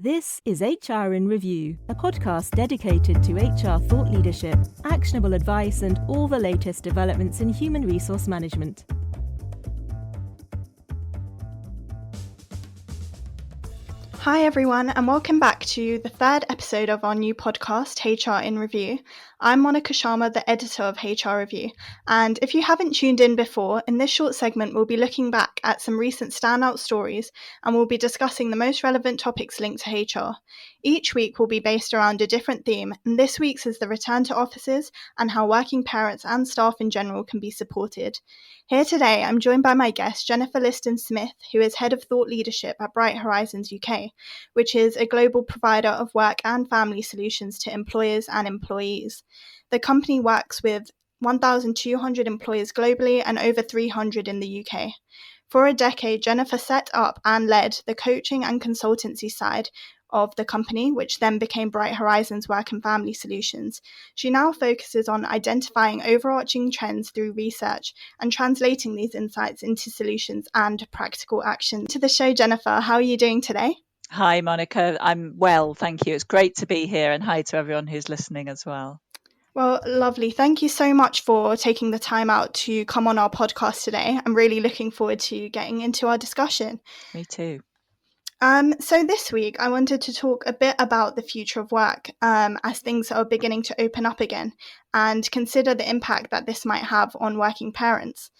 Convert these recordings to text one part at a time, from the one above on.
This is HR in Review, a podcast dedicated to HR thought leadership, actionable advice, and all the latest developments in human resource management. Hi everyone, and welcome back to the third episode of our new podcast, HR in Review. I'm Monica Sharma, the editor of HRreview, and if you haven't tuned in before, in this short segment we'll be looking back at some recent standout stories and we'll be discussing the most relevant topics linked to HR. Each week will be based around a different theme, and this week's is the return to offices and how working parents and staff in general can be supported. Here today, I'm joined by my guest, Jennifer Liston-Smith, who is Head of Thought Leadership at Bright Horizons UK, which is a global provider of work and family solutions to employers and employees. The company works with 1,200 employers globally and over 300 in the UK. For a decade, Jennifer set up and led the coaching and consultancy side of the company, which then became Bright Horizons Work and Family Solutions. She now focuses on identifying overarching trends through research and translating these insights into solutions and practical action. To the show, Jennifer, how are you doing today? Hi, Monica. I'm well, thank you. It's great to be here, and hi to everyone who's listening as well. Well, lovely. Thank you so much for taking the time out to come on our podcast today. I'm really looking forward to getting into our discussion. Me too. So this week, I wanted to talk a bit about the future of work as things are beginning to open up again and consider the impact that this might have on working parents.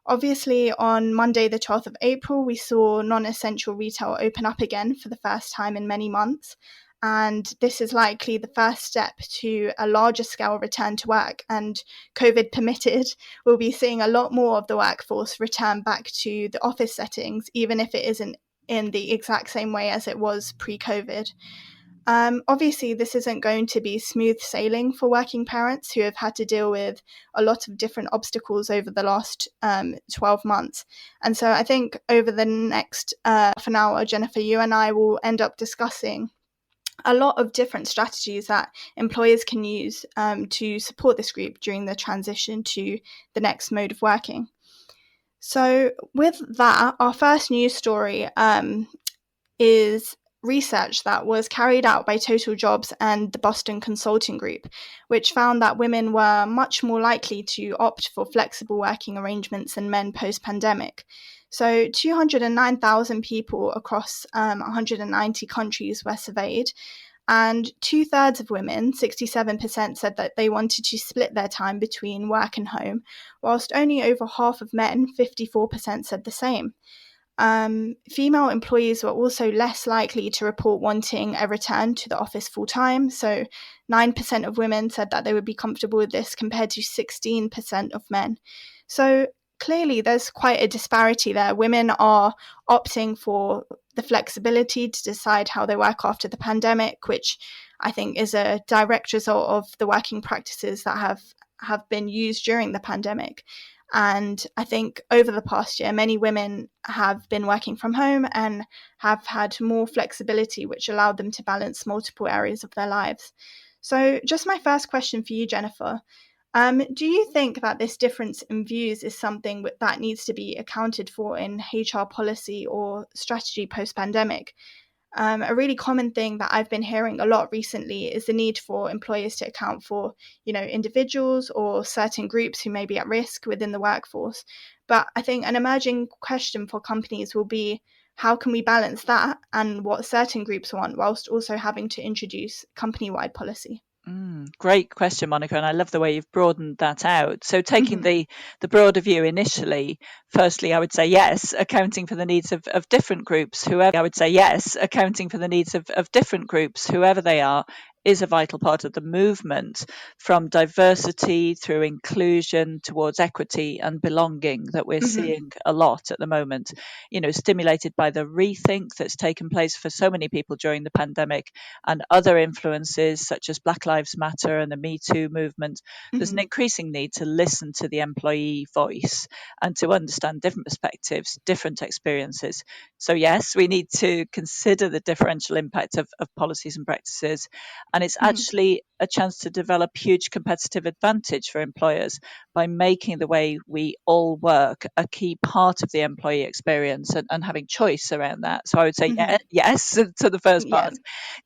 Obviously, on Monday, the 12th of April, we saw non-essential retail open up again for the first time in many months. And this is likely the first step to a larger scale return to work. And COVID permitted, we'll be seeing a lot more of the workforce return back to the office settings, even if it isn't in the exact same way as it was pre-COVID. Obviously, this isn't going to be smooth sailing for working parents who have had to deal with a lot of different obstacles over the last 12 months. And so I think over the next half an hour, Jennifer, you and I will end up discussing a lot of different strategies that employers can use to support this group during the transition to the next mode of working. So with that, our first news story is research that was carried out by Total Jobs and the Boston Consulting Group, which found that women were much more likely to opt for flexible working arrangements than men post-pandemic. So 209,000 people across 190 countries were surveyed, and 2/3 of women, 67%, said that they wanted to split their time between work and home, whilst only over half of men, 54%, said the same. Female employees were also less likely to report wanting a return to the office full-time, so 9% of women said that they would be comfortable with this compared to 16% of men. So clearly there's quite a disparity there. Women are opting for the flexibility to decide how they work after the pandemic, which I think is a direct result of the working practices that have been used during the pandemic. And I think over the past year, many women have been working from home and have had more flexibility, which allowed them to balance multiple areas of their lives. So just my first question for you, Jennifer. Do you think that this difference in views is something that needs to be accounted for in HR policy or strategy post-pandemic? A really common thing that I've been hearing a lot recently is the need for employers to account for, individuals or certain groups who may be at risk within the workforce. But I think an emerging question for companies will be, how can we balance that and what certain groups want whilst also having to introduce company-wide policy? Great question, Monica, and I love the way you've broadened that out. So taking the broader view initially, firstly, I would say yes, accounting for the needs of different groups, whoever they are, is a vital part of the movement from diversity through inclusion towards equity and belonging that we're seeing a lot at the moment, stimulated by the rethink that's taken place for so many people during the pandemic and other influences such as Black Lives Matter and the Me Too movement. There's an increasing need to listen to the employee voice and to understand different perspectives, different experiences. So yes, we need to consider the differential impact of policies and practices. And it's actually a chance to develop huge competitive advantage for employers by making the way we all work a key part of the employee experience, and having choice around that. So I would say yes to the first part.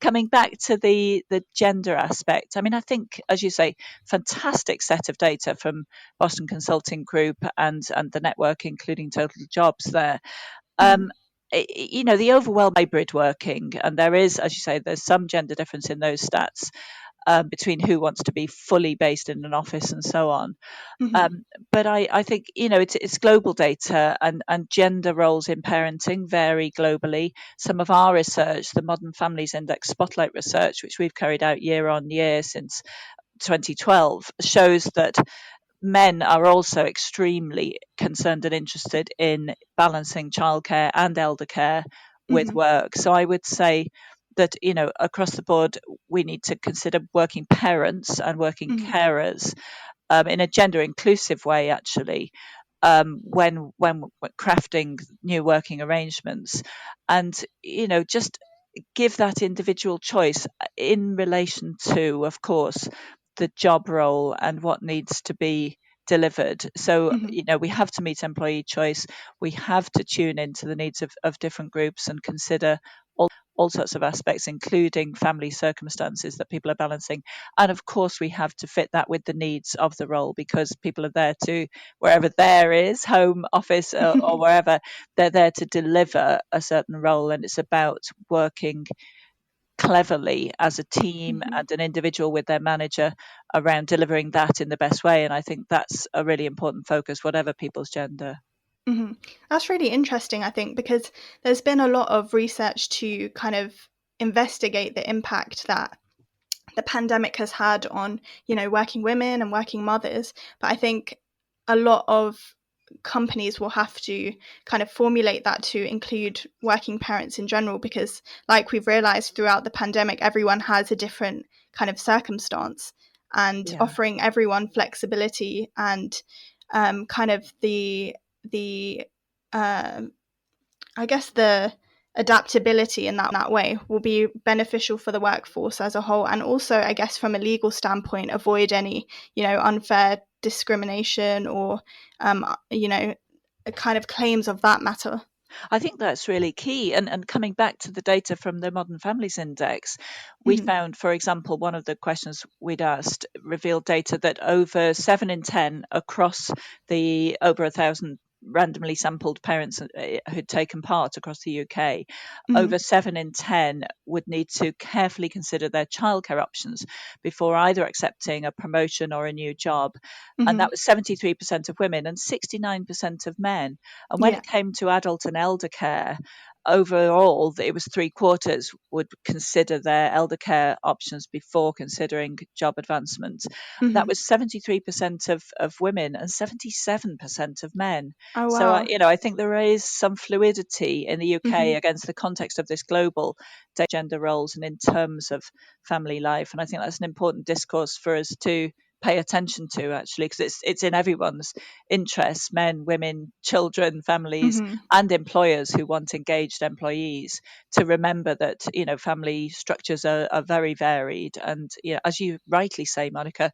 Coming back to the gender aspect, I mean, I think, as you say, fantastic set of data from Boston Consulting Group and the network, including Total Jobs there. The overwhelming hybrid working, and there is, as you say, there's some gender difference in those stats between who wants to be fully based in an office and so on. But I think, it's global data, and gender roles in parenting vary globally. Some of our research, the Modern Families Index Spotlight research, which we've carried out year on year since 2012, shows that men are also extremely concerned and interested in balancing childcare and elder care with work. So I would say that, across the board, we need to consider working parents and working carers in a gender inclusive way, actually, when crafting new working arrangements. And, just give that individual choice in relation to, of course, the job role and what needs to be delivered. So, we have to meet employee choice. We have to tune into the needs of different groups and consider all sorts of aspects, including family circumstances that people are balancing. And of course, we have to fit that with the needs of the role, because people are there to, wherever there is, home, office, or wherever, they're there to deliver a certain role. And it's about working cleverly as a team and an individual with their manager around delivering that in the best way. And I think that's a really important focus, whatever people's gender. That's really interesting, I think, because there's been a lot of research to kind of investigate the impact that the pandemic has had on, working women and working mothers. But I think a lot of companies will have to kind of formulate that to include working parents in general, because like we've realized throughout the pandemic, everyone has a different kind of circumstance, and offering everyone flexibility and kind of the I guess the adaptability in that way will be beneficial for the workforce as a whole, and also, I guess, from a legal standpoint, avoid any unfair discrimination or kind of claims of that matter. I think that's really key. And coming back to the data from the Modern Families Index, we found, for example, one of the questions we'd asked revealed data that over 7 in 10 across the over 1,000 randomly sampled parents who'd taken part across the UK, over 7 in 10 would need to carefully consider their childcare options before either accepting a promotion or a new job. And that was 73% of women and 69% of men. And when it came to adult and elder care, overall, it was 3/4 would consider their elder care options before considering job advancement. That was 73% of women and 77% of men. Oh, wow. So, I think there is some fluidity in the UK against the context of this global gender roles and in terms of family life. And I think that's an important discourse for us to pay attention to, actually, because it's in everyone's interests, men, women, children, families, and employers who want engaged employees, to remember that family structures are very varied. And as you rightly say, Monica,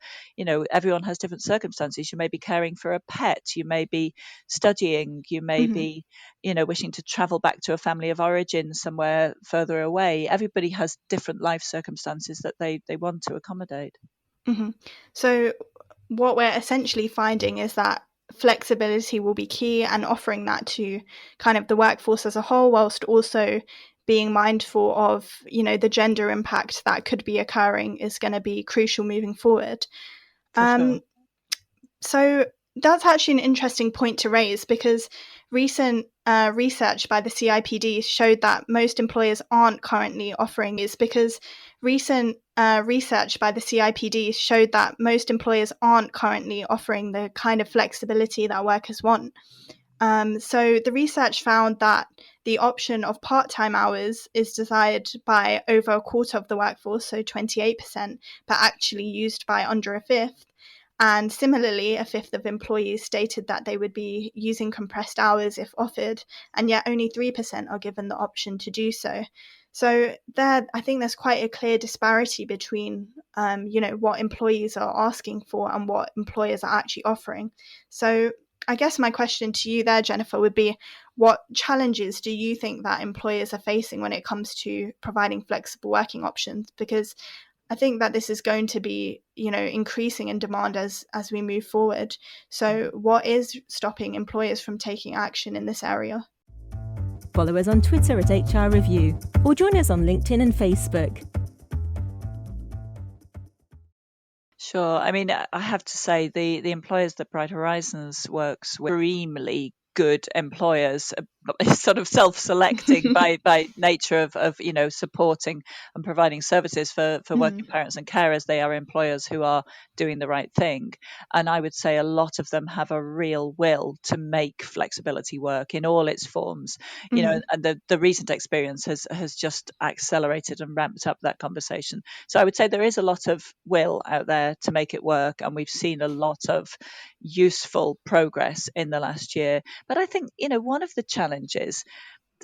everyone has different circumstances. You may be caring for a pet, you may be studying, you may be wishing to travel back to a family of origin somewhere further away. Everybody has different life circumstances that they want to accommodate. So what we're essentially finding is that flexibility will be key, and offering that to kind of the workforce as a whole, whilst also being mindful of, the gender impact that could be occurring, is going to be crucial moving forward. Sure. So that's actually an interesting point to raise, because recent research by the CIPD showed that most employers aren't currently offering is because recent research by the CIPD showed that most employers aren't currently offering the kind of flexibility that workers want. So the research found that the option of part-time hours is desired by over a quarter of the workforce, so 28%, but actually used by under a fifth. And similarly, a fifth of employees stated that they would be using compressed hours if offered, and yet only 3% are given the option to do so. So I think there's quite a clear disparity between, what employees are asking for and what employers are actually offering. So I guess my question to you there, Jennifer, would be, what challenges do you think that employers are facing when it comes to providing flexible working options? Because I think that this is going to be, increasing in demand as we move forward. So what is stopping employers from taking action in this area? Follow us on Twitter at HRreview or join us on LinkedIn and Facebook. Sure. I mean, I have to say the employers that Bright Horizons works with are extremely good employers, sort of self-selecting by nature of supporting and providing services for working parents and carers. They are employers who are doing the right thing, and I would say a lot of them have a real will to make flexibility work in all its forms. And the recent experience has just accelerated and ramped up that conversation. So I would say there is a lot of will out there to make it work, and we've seen a lot of useful progress in the last year. But I think, one of the challenges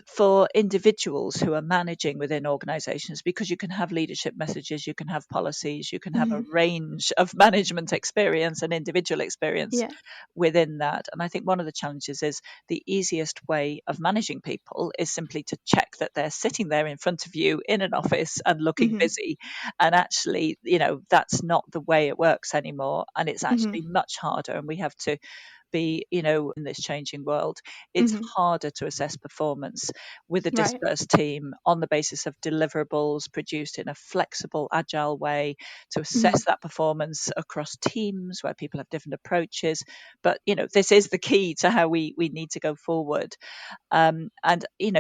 for individuals who are managing within organizations, because you can have leadership messages, you can have policies, you can have a range of management experience and individual experience within that. And I think one of the challenges is the easiest way of managing people is simply to check that they're sitting there in front of you in an office and looking busy. And actually, that's not the way it works anymore. And it's actually much harder. And we have to be, in this changing world, it's harder to assess performance with a dispersed team on the basis of deliverables produced in a flexible, agile way, to assess that performance across teams where people have different approaches. But, this is the key to how we need to go forward. And, in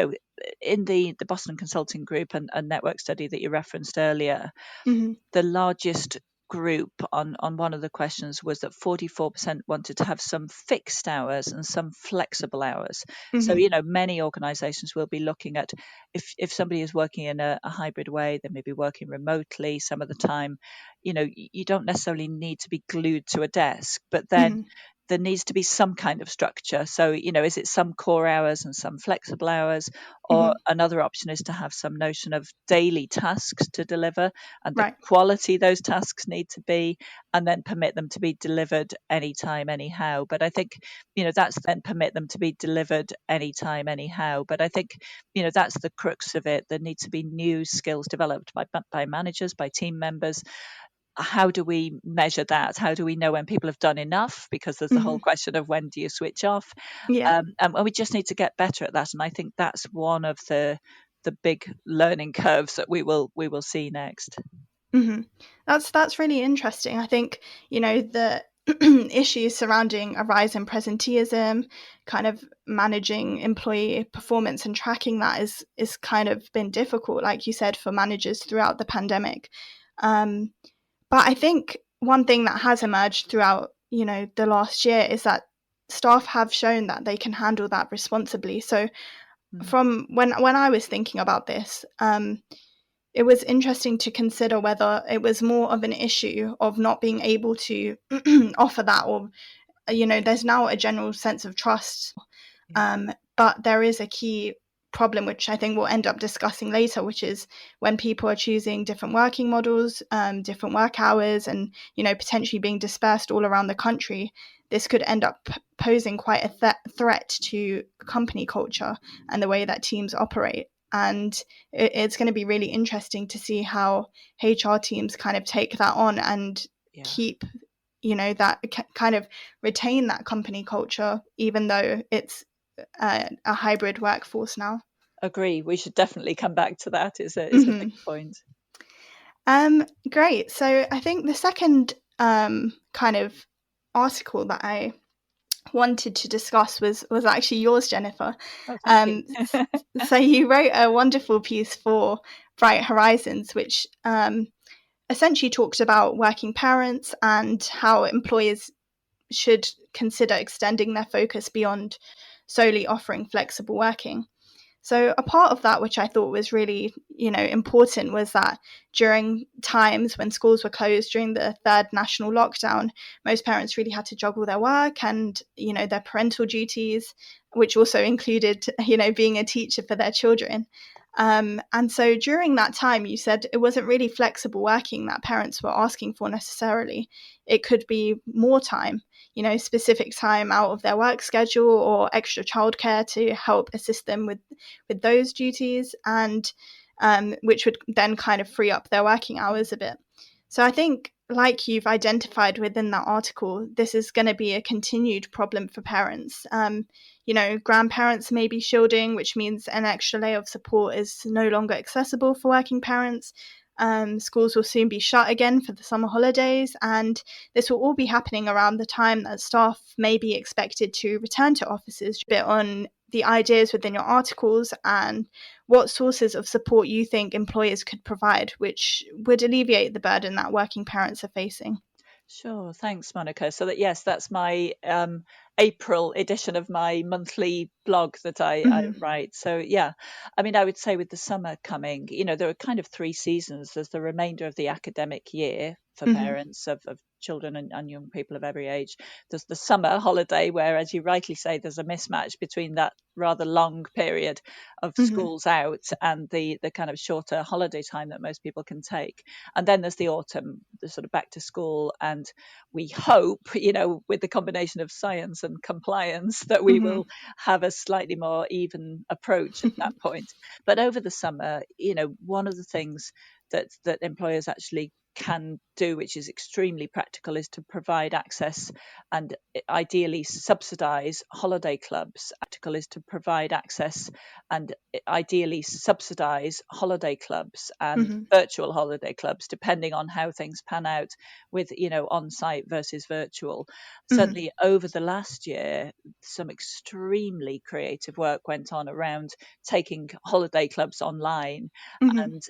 the Boston Consulting Group and network study that you referenced earlier, the largest group on one of the questions was that 44% wanted to have some fixed hours and some flexible hours. So, many organizations will be looking at if somebody is working in a hybrid way, they may be working remotely some of the time. You don't necessarily need to be glued to a desk, but then there needs to be some kind of structure. So, is it some core hours and some flexible hours? Or another option is to have some notion of daily tasks to deliver and the quality those tasks need to be, and then permit them to be delivered anytime, anyhow. But I think, that's then permit them to be delivered anytime, anyhow. But I think, that's the crux of it. There need to be new skills developed by managers, by team members. How do we measure that? How do we know when people have done enough? Because there's the whole question of when do you switch off? And we just need to get better at that. And I think that's one of the big learning curves that we will see next. That's really interesting. I think, the issues surrounding a rise in presenteeism, kind of managing employee performance and tracking that is kind of been difficult, like you said, for managers throughout the pandemic. But I think one thing that has emerged throughout, the last year is that staff have shown that they can handle that responsibly. So from when I was thinking about this, it was interesting to consider whether it was more of an issue of not being able to offer that, or, there's now a general sense of trust. But there is a key problem, which I think we'll end up discussing later, which is when people are choosing different working models, different work hours, and, potentially being dispersed all around the country, this could end up posing quite a threat to company culture and the way that teams operate. And it's going to be really interesting to see how HR teams kind of take that on and keep, that kind of retain that company culture, even though it's a hybrid workforce now. Agree. We should definitely come back to that. It's a big point. Great. So I think the second kind of article that I wanted to discuss was actually yours, Jennifer. So you wrote a wonderful piece for Bright Horizons, which essentially talked about working parents and how employers should consider extending their focus beyond solely offering flexible working. So a part of that, which I thought was really, important, was that during times when schools were closed during the third national lockdown, most parents really had to juggle their work and, their parental duties, which also included, being a teacher for their children. And so during that time, you said it wasn't really flexible working that parents were asking for necessarily. It could be more time, specific time out of their work schedule or extra childcare to help assist them with those duties, and which would then kind of free up their working hours a bit. So I think, like you've identified within that article, this is going to be a continued problem for parents. Grandparents may be shielding, which means an extra layer of support is no longer accessible for working parents. Schools will soon be shut again for the summer holidays, and this will all be happening around the time that staff may be expected to return to offices. A bit on the ideas within your articles and what sources of support you think employers could provide, which would alleviate the burden that working parents are facing. Sure, thanks, Monica. So yes, that's my April edition of my monthly blog that I write. So yeah, I mean, I would say with the summer coming, there are kind of 3 seasons. There's the remainder of the academic year for parents of children and young people of every age. There's the summer holiday where, as you rightly say, there's a mismatch between that rather long period of schools out and the kind of shorter holiday time that most people can take. And then there's the autumn, the sort of back to school. And we hope, with the combination of science and compliance, that we will have a slightly more even approach at that point. But over the summer, one of the things that employers actually can do, which is extremely practical, is to provide access and ideally subsidise holiday clubs. Practical is to provide access and ideally subsidise holiday clubs and virtual holiday clubs, depending on how things pan out with, on-site versus virtual. Certainly over the last year, some extremely creative work went on around taking holiday clubs online. And,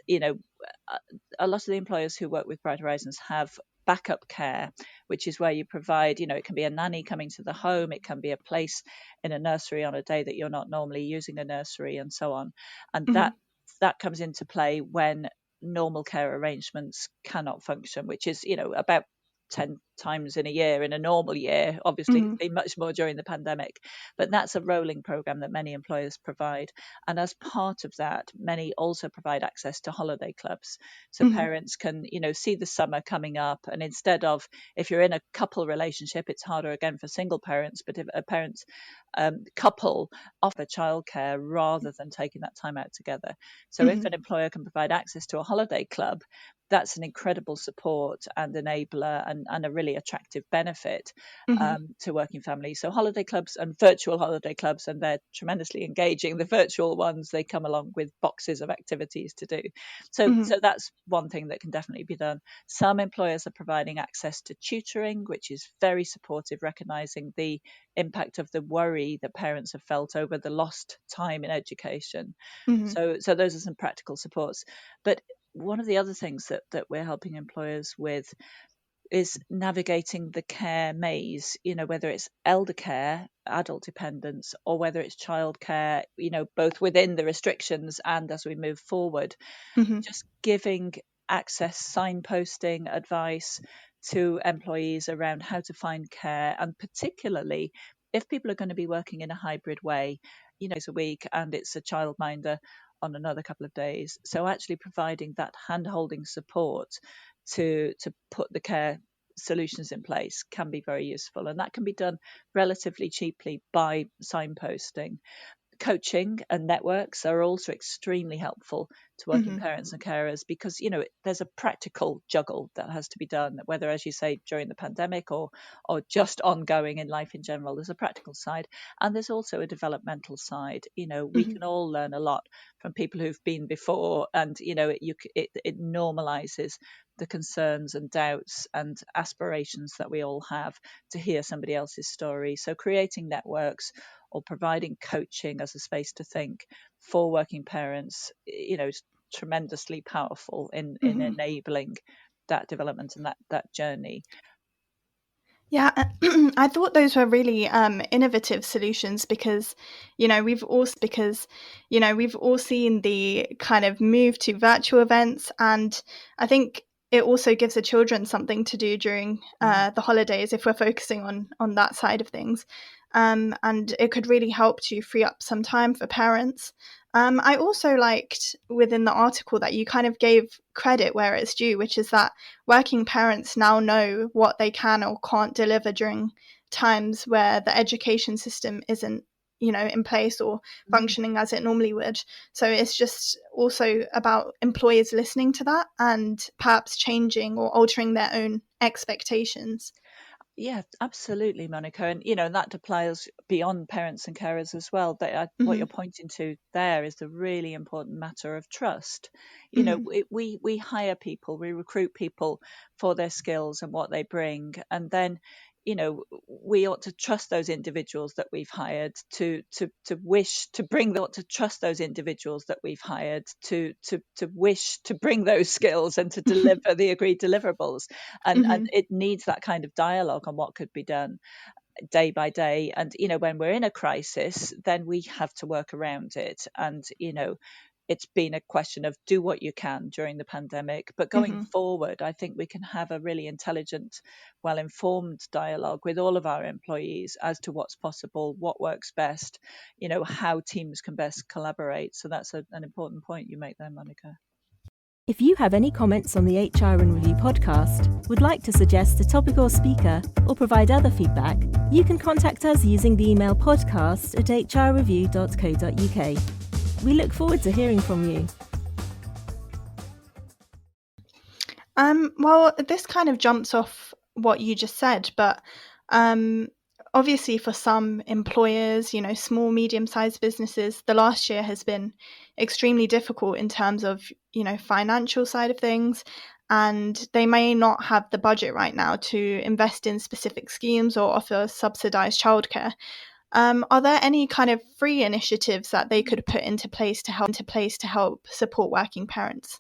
a lot of the employers who work with Bright Horizons have backup care, which is where you provide, it can be a nanny coming to the home, it can be a place in a nursery on a day that you're not normally using a nursery, and so on. And that comes into play when normal care arrangements cannot function, which is, about 10 times in a year in a normal year. Obviously it's been much more during the pandemic, but that's a rolling program that many employers provide. And as part of that, many also provide access to holiday clubs, so parents can see the summer coming up, and instead of, if you're in a couple relationship, it's harder again for single parents, but if a parent couple offer childcare rather than taking that time out together. So if an employer can provide access to a holiday club, that's an incredible support and enabler and a really attractive benefit to working families. So holiday clubs and virtual holiday clubs, and they're tremendously engaging. The virtual ones, they come along with boxes of activities to do. So that's one thing that can definitely be done. Some employers are providing access to tutoring, which is very supportive, recognising the impact of the worry that parents have felt over the lost time in education. So those are some practical supports. But one of the other things that we're helping employers with is navigating the care maze, whether it's elder care, adult dependence, or whether it's childcare, both within the restrictions and as we move forward. Just giving access, signposting, advice to employees around how to find care, and particularly if people are going to be working in a hybrid way, a week, and it's a childminder on another couple of days. So actually providing that hand-holding support to put the care solutions in place can be very useful, and that can be done relatively cheaply by signposting. Coaching and networks are also extremely helpful to working parents and carers, because there's a practical juggle that has to be done, whether, as you say, during the pandemic or just ongoing in life in general. There's a practical side, and there's also a developmental side. We can all learn a lot from people who've been before, and it normalizes the concerns and doubts and aspirations that we all have to hear somebody else's story. So creating networks or providing coaching as a space to think for working parents, is tremendously powerful in enabling that development and that journey. Yeah, I thought those were really innovative solutions, because we've all seen the kind of move to virtual events, and I think it also gives the children something to do during the holidays, if we're focusing on that side of things. and it could really help to free up some time for parents. I also liked within the article that you kind of gave credit where it's due, which is that working parents now know what they can or can't deliver during times where the education system isn't, in place or functioning as it normally would. So it's just also about employers listening to that and perhaps changing or altering their own expectations. Yeah, absolutely, Monica. And, and that applies beyond parents and carers as well. What you're pointing to there is the really important matter of trust. We hire people, we recruit people for their skills and what they bring. And then, we ought to trust those individuals that we've hired to wish to bring ought to trust those individuals that we've hired to wish to bring those skills and to deliver the agreed deliverables. And it needs that kind of dialogue on what could be done day by day. And when we're in a crisis, then we have to work around it. And it's been a question of do what you can during the pandemic, but going forward, I think we can have a really intelligent, well-informed dialogue with all of our employees as to what's possible, what works best, how teams can best collaborate. So that's an important point you make there, Monica. If you have any comments on the HR in Review podcast, would like to suggest a topic or speaker, or provide other feedback, you can contact us using the email podcast@hrreview.co.uk. We look forward to hearing from you. Well, this kind of jumps off what you just said, but obviously for some employers, small, medium-sized businesses, the last year has been extremely difficult in terms of, financial side of things, and they may not have the budget right now to invest in specific schemes or offer subsidized childcare. Are there any kind of free initiatives that they could put into place to help support working parents?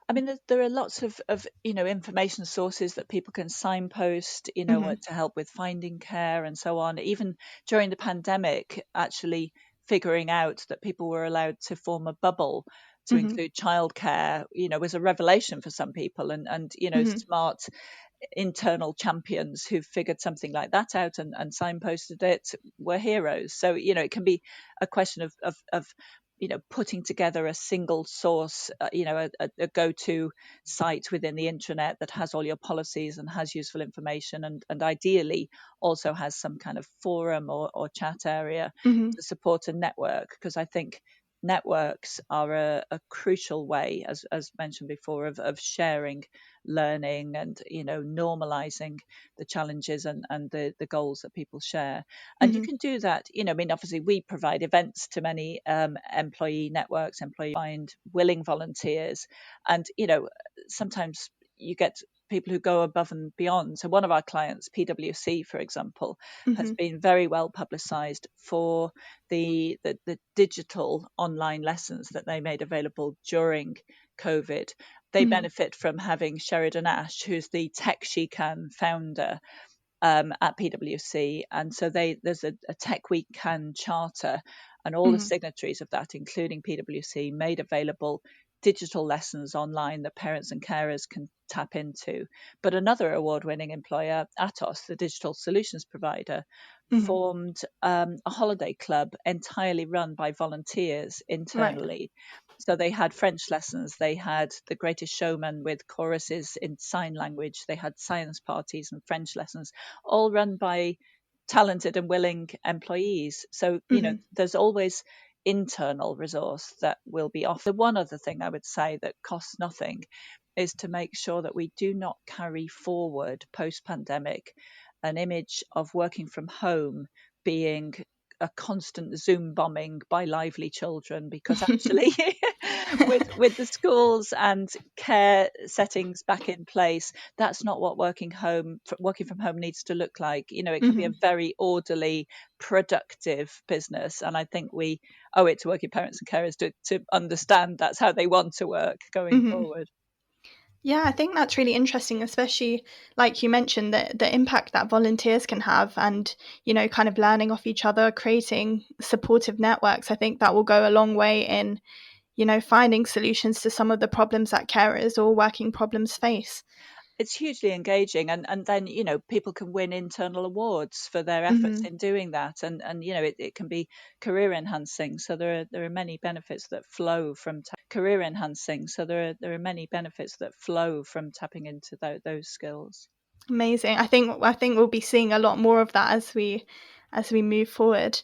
I mean, there are lots of information sources that people can signpost, to help with finding care and so on. Even during the pandemic, actually figuring out that people were allowed to form a bubble to include childcare, was a revelation for some people. And smart internal champions who figured something like that out and signposted it were heroes. So it can be a question of putting together a single source, a go-to site within the intranet that has all your policies and has useful information, and ideally also has some kind of forum or chat area to support a network, because I think networks are a crucial way, as mentioned before, of sharing learning and normalizing the challenges and the goals that people share. And you can do that, obviously we provide events to many employee networks, employee find willing volunteers, and sometimes you get people who go above and beyond. So one of our clients, PwC, for example, has been very well publicized for the digital online lessons that they made available during COVID. They benefit from having Sheridan Ash, who's the Tech She Can founder at PwC. And so there's a Tech We Can charter, and all the signatories of that, including PwC, made available digital lessons online that parents and carers can tap into. But another award-winning employer, Atos, the digital solutions provider, formed a holiday club entirely run by volunteers internally. Right. So they had French lessons, they had The Greatest Showman with choruses in sign language, they had science parties and French lessons, all run by talented and willing employees. So, there's always internal resource that will be offered. One other thing I would say that costs nothing is to make sure that we do not carry forward post-pandemic an image of working from home being a constant Zoom bombing by lively children, because actually with the schools and care settings back in place, that's not what working from home needs to look like. It can be a very orderly, productive business, and I think we owe it to working parents and carers to understand that's how they want to work going forward. Yeah, I think that's really interesting, especially like you mentioned, the impact that volunteers can have, and, kind of learning off each other, creating supportive networks. I think that will go a long way in, finding solutions to some of the problems that carers or working problems face. it's hugely engaging, and then people can win internal awards for their efforts in doing that, and it can be career enhancing. So there are many benefits that flow from career enhancing. So there are many benefits that flow from tapping into those skills. Amazing. I think we'll be seeing a lot more of that as we move forward.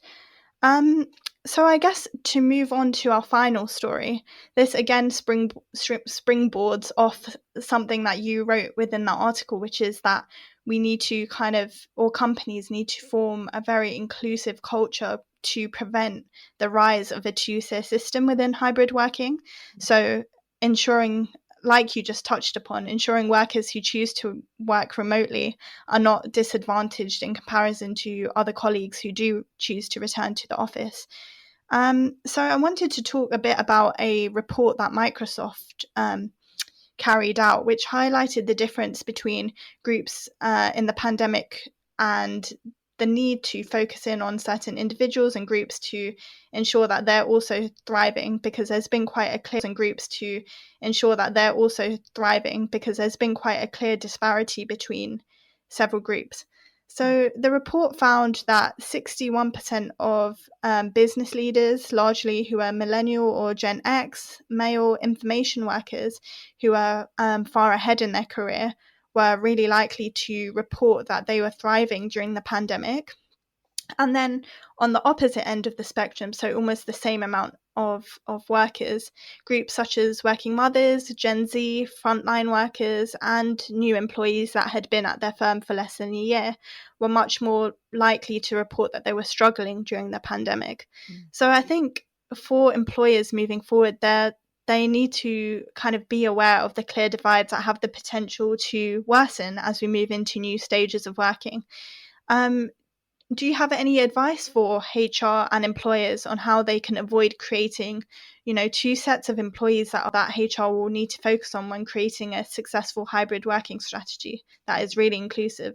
So I guess to move on to our final story, this again springboards off something that you wrote within that article, which is that we need to or companies need to form a very inclusive culture to prevent the rise of a two-tier system within hybrid working. So ensuring, like you just touched upon, ensuring workers who choose to work remotely are not disadvantaged in comparison to other colleagues who do choose to return to the office. So I wanted to talk a bit about a report that Microsoft carried out, which highlighted the difference between groups in the pandemic and the need to focus in on certain individuals and groups to ensure that they're also thriving, because there's been quite a clear disparity between several groups. So the report found that 61% of business leaders, largely who are millennial or Gen X, male information workers who are far ahead in their career, were really likely to report that they were thriving during the pandemic. And then on the opposite end of the spectrum, so almost the same amount of workers, groups such as working mothers, Gen Z, frontline workers, and new employees that had been at their firm for less than a year were much more likely to report that they were struggling during the pandemic. So I think for employers moving forward, they need to kind of be aware of the clear divides that have the potential to worsen as we move into new stages of working. Do you have any advice for HR and employers on how they can avoid creating, two sets of employees that HR will need to focus on when creating a successful hybrid working strategy that is really inclusive?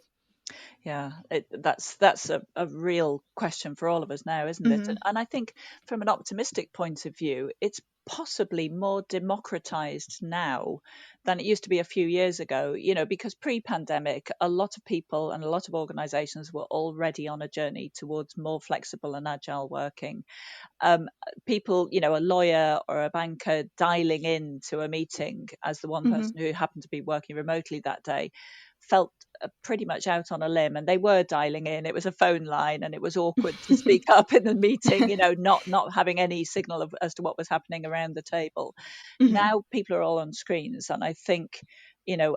Yeah, that's a real question for all of us now, isn't it? And I think from an optimistic point of view, it's possibly more democratized now than it used to be a few years ago, because pre-pandemic, a lot of people and a lot of organizations were already on a journey towards more flexible and agile working. People, a lawyer or a banker dialing in to a meeting as the one person who happened to be working remotely that day felt pretty much out on a limb, and they were dialing in. It was a phone line, and it was awkward to speak up in the meeting, not having any signal as to what was happening around the table. Now people are all on screens, and I think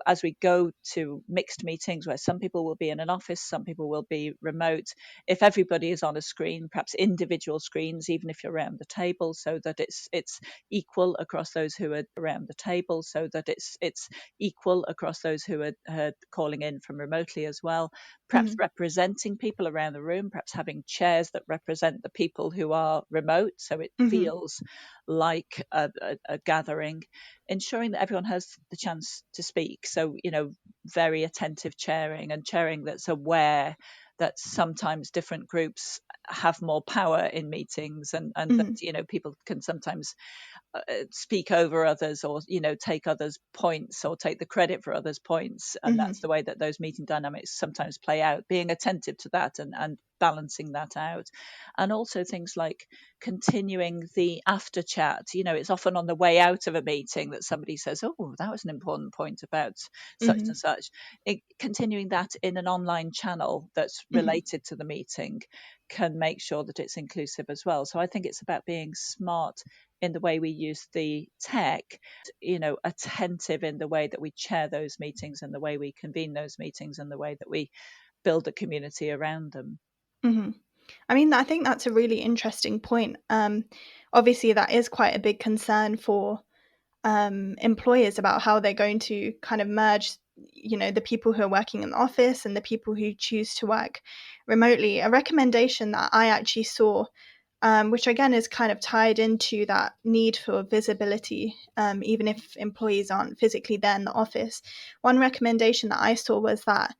as we go to mixed meetings where some people will be in an office, some people will be remote, if everybody is on a screen, perhaps individual screens, even if you're around the table, so that it's equal across those who are around the table, so that it's equal across those who are calling in from remotely as well, perhaps representing people around the room, perhaps having chairs that represent the people who are remote, so it feels like a gathering, ensuring that everyone has the chance to speak. So, very attentive chairing, and chairing that's aware that sometimes different groups have more power in meetings, and that, people can sometimes speak over others, or take others' points, or take the credit for others' points, and that's the way that those meeting dynamics sometimes play out. Being attentive to that and balancing that out, and also things like continuing the after chat. It's often on the way out of a meeting that somebody says, "Oh, that was an important point about such and such." Continuing that in an online channel that's related to the meeting can make sure that it's inclusive as well. So I think it's about being smart in the way we use the tech, attentive in the way that we chair those meetings, and the way we convene those meetings, and the way that we build a community around them. I mean, I think that's a really interesting point. Obviously, that is quite a big concern for employers about how they're going to kind of merge, the people who are working in the office and the people who choose to work remotely. A recommendation that I actually saw, which again is kind of tied into that need for visibility, even if employees aren't physically there in the office. One recommendation that I saw was that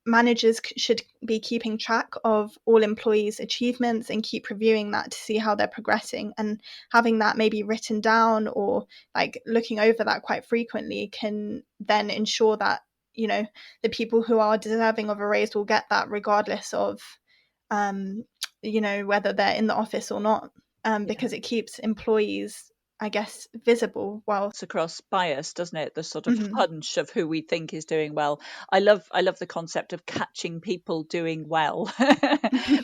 managers should be keeping track of all employees' achievements and keep reviewing that to see how they're progressing, and having that maybe written down or like looking over that quite frequently can then ensure that, you know, the people who are deserving of a raise will get that regardless of, you know, whether they're in the office or not, because it keeps employees, I guess, visible. Well, it's across bias, doesn't it? The sort of mm-hmm. hunch of who we think is doing well. I love the concept of catching people doing well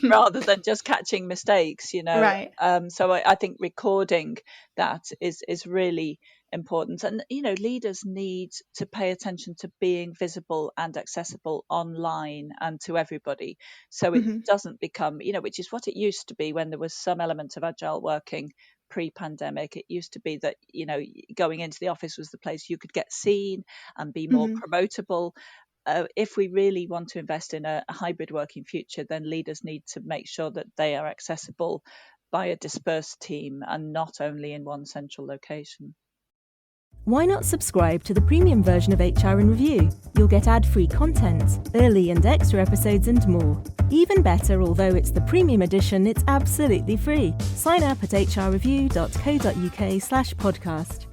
rather than just catching mistakes, you know. Right. So I think recording that is really important. And, you know, leaders need to pay attention to being visible and accessible online and to everybody. So it Mm-hmm. doesn't become, you know, which is what it used to be when there was some element of agile working pre-pandemic. It used to be that, you know, going into the office was the place you could get seen and be more Mm-hmm. promotable. If we really want to invest in a hybrid working future, then leaders need to make sure that they are accessible by a dispersed team and not only in one central location. Why not subscribe to the premium version of HR in Review? You'll get ad-free content, early and extra episodes and more. Even better, although it's the premium edition, it's absolutely free. Sign up at hrreview.co.uk/podcast.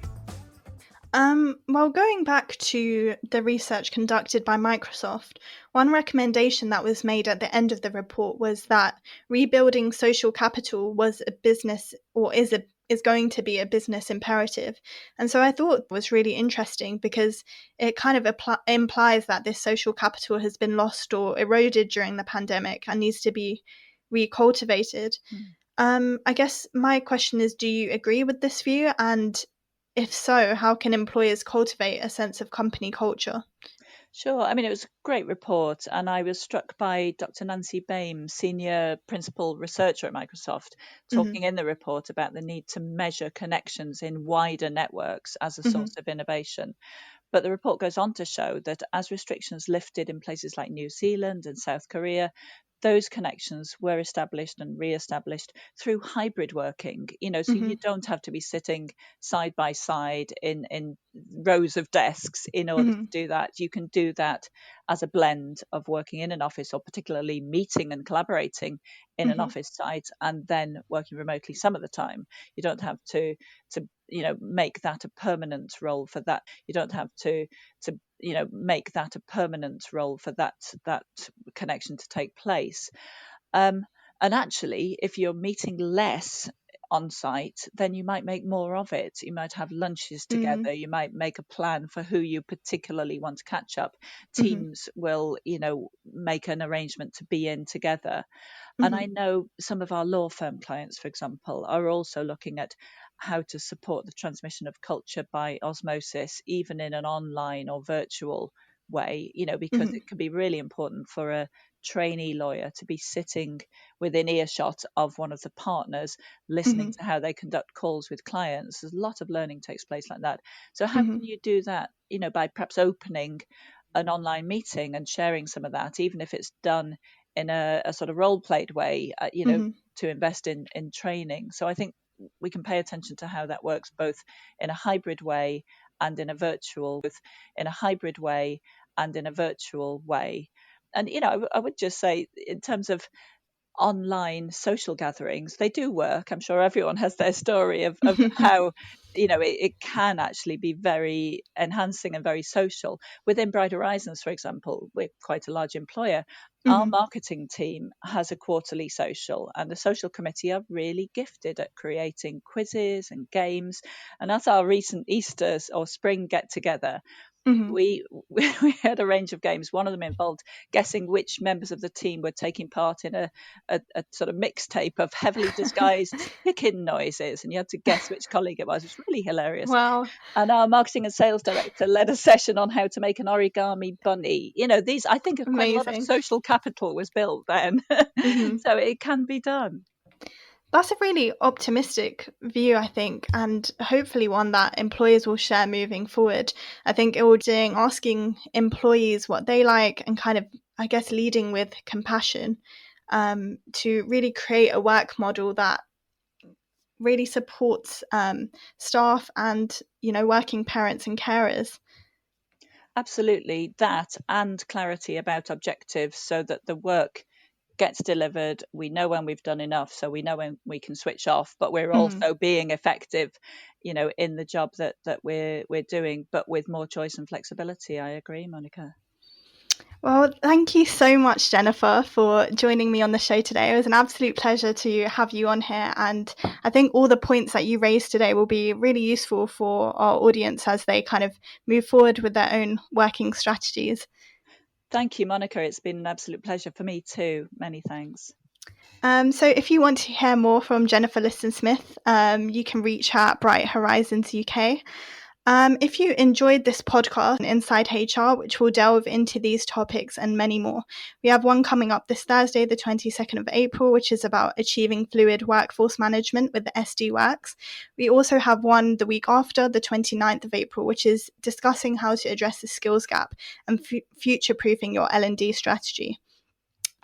Well, going back to the research conducted by Microsoft, one recommendation that was made at the end of the report was that rebuilding social capital was a business, or is going to be a business imperative. And so I thought it was really interesting because it kind of implies that this social capital has been lost or eroded during the pandemic and needs to be recultivated. I guess my question is, do you agree with this view? And if so, how can employers cultivate a sense of company culture? Sure. I mean, it was a great report, and I was struck by Dr. Nancy Baim, Senior Principal Researcher at Microsoft, Mm-hmm. talking in the report about the need to measure connections in wider networks as a Mm-hmm. source of innovation. But the report goes on to show that as restrictions lifted in places like New Zealand and South Korea, those connections were established and re-established through hybrid working, you know, so Mm-hmm. you don't have to be sitting side by side in rows of desks in order Mm-hmm. to do that. You can do that as a blend of working in an office, or particularly meeting and collaborating in an Mm-hmm. office site, and then working remotely some of the time. You don't have to you know, make that a permanent role for that. You don't have to you know, make that a permanent role for that connection to take place. And actually, if you're meeting less on site, then you might make more of it. You might have lunches Mm-hmm. together. You might make a plan for who you particularly want to catch up. Mm-hmm. Teams will, you know, make an arrangement to be in together. And Mm-hmm. I know some of our law firm clients, for example, are also looking at how to support the transmission of culture by osmosis, even in an online or virtual way, you know, because Mm-hmm. it can be really important for a trainee lawyer to be sitting within earshot of one of the partners, listening Mm-hmm. to how they conduct calls with clients. There's a lot of learning takes place like that. So how Mm-hmm. can you do that, you know, by perhaps opening an online meeting and sharing some of that, even if it's done in a sort of role played way, you know, Mm-hmm. to invest in training. So I think we can pay attention to how that works both in a hybrid way and in a virtual, way. And, you know, I would just say, in terms of online social gatherings, they do work. I'm sure everyone has their story of how, you know, it can actually be very enhancing and very social. Within Bright Horizons, for example, we're quite a large employer. Our Mm-hmm. marketing team has a quarterly social, and the social committee are really gifted at creating quizzes and games. And at our recent Easter or spring get together, Mm-hmm. we had a range of games. One of them involved guessing which members of the team were taking part in a sort of mixtape of heavily disguised chicken noises, and you had to guess which colleague it was. It was really hilarious. Wow. And our marketing and sales director led a session on how to make an origami bunny. You know, these, I think, quite a lot of Amazing. social capital was built then. Mm-hmm. So it can be done. That's a really optimistic view, I think, and hopefully one that employers will share moving forward. I think it will be asking employees what they like and kind of, I guess, leading with compassion, to really create a work model that really supports staff and, you know, working parents and carers. Absolutely, that and clarity about objectives so that the work gets delivered. We know when we've done enough, so we know when we can switch off, but we're also being effective, in the job that we're doing, but with more choice and flexibility. I agree, Monica. Well, thank you so much, Jennifer, for joining me on the show today. It was an absolute pleasure to have you on here. And I think all the points that you raised today will be really useful for our audience as they kind of move forward with their own working strategies. Thank you, Monica. It's been an absolute pleasure for me too. Many thanks. So if you want to hear more from Jennifer Liston-Smith, you can reach her at Bright Horizons UK. If you enjoyed this podcast, Inside HR, which will delve into these topics and many more, we have one coming up this Thursday, the 22nd of April, which is about achieving fluid workforce management with the SD Works. We also have one the week after, the 29th of April, which is discussing how to address the skills gap and future-proofing your L&D strategy.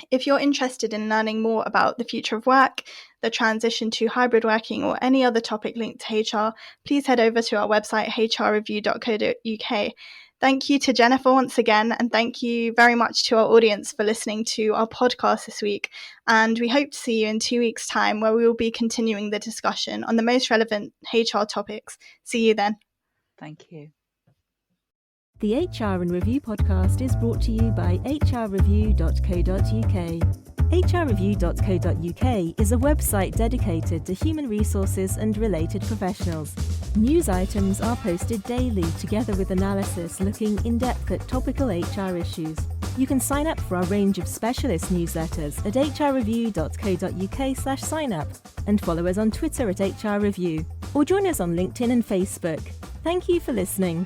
If you're interested in learning more about the future of work, the transition to hybrid working, or any other topic linked to HR, please head over to our website, HRreview.co.uk. Thank you to Jennifer once again, and thank you very much to our audience for listening to our podcast this week. And we hope to see you in 2 weeks' time, where we will be continuing the discussion on the most relevant HR topics. See you then. Thank you. The HR and Review podcast is brought to you by HRreview.co.uk. HRreview.co.uk is a website dedicated to human resources and related professionals. News items are posted daily, together with analysis looking in depth at topical HR issues. You can sign up for our range of specialist newsletters at hrreview.co.uk/sign-up and follow us on Twitter at HRreview, or join us on LinkedIn and Facebook. Thank you for listening.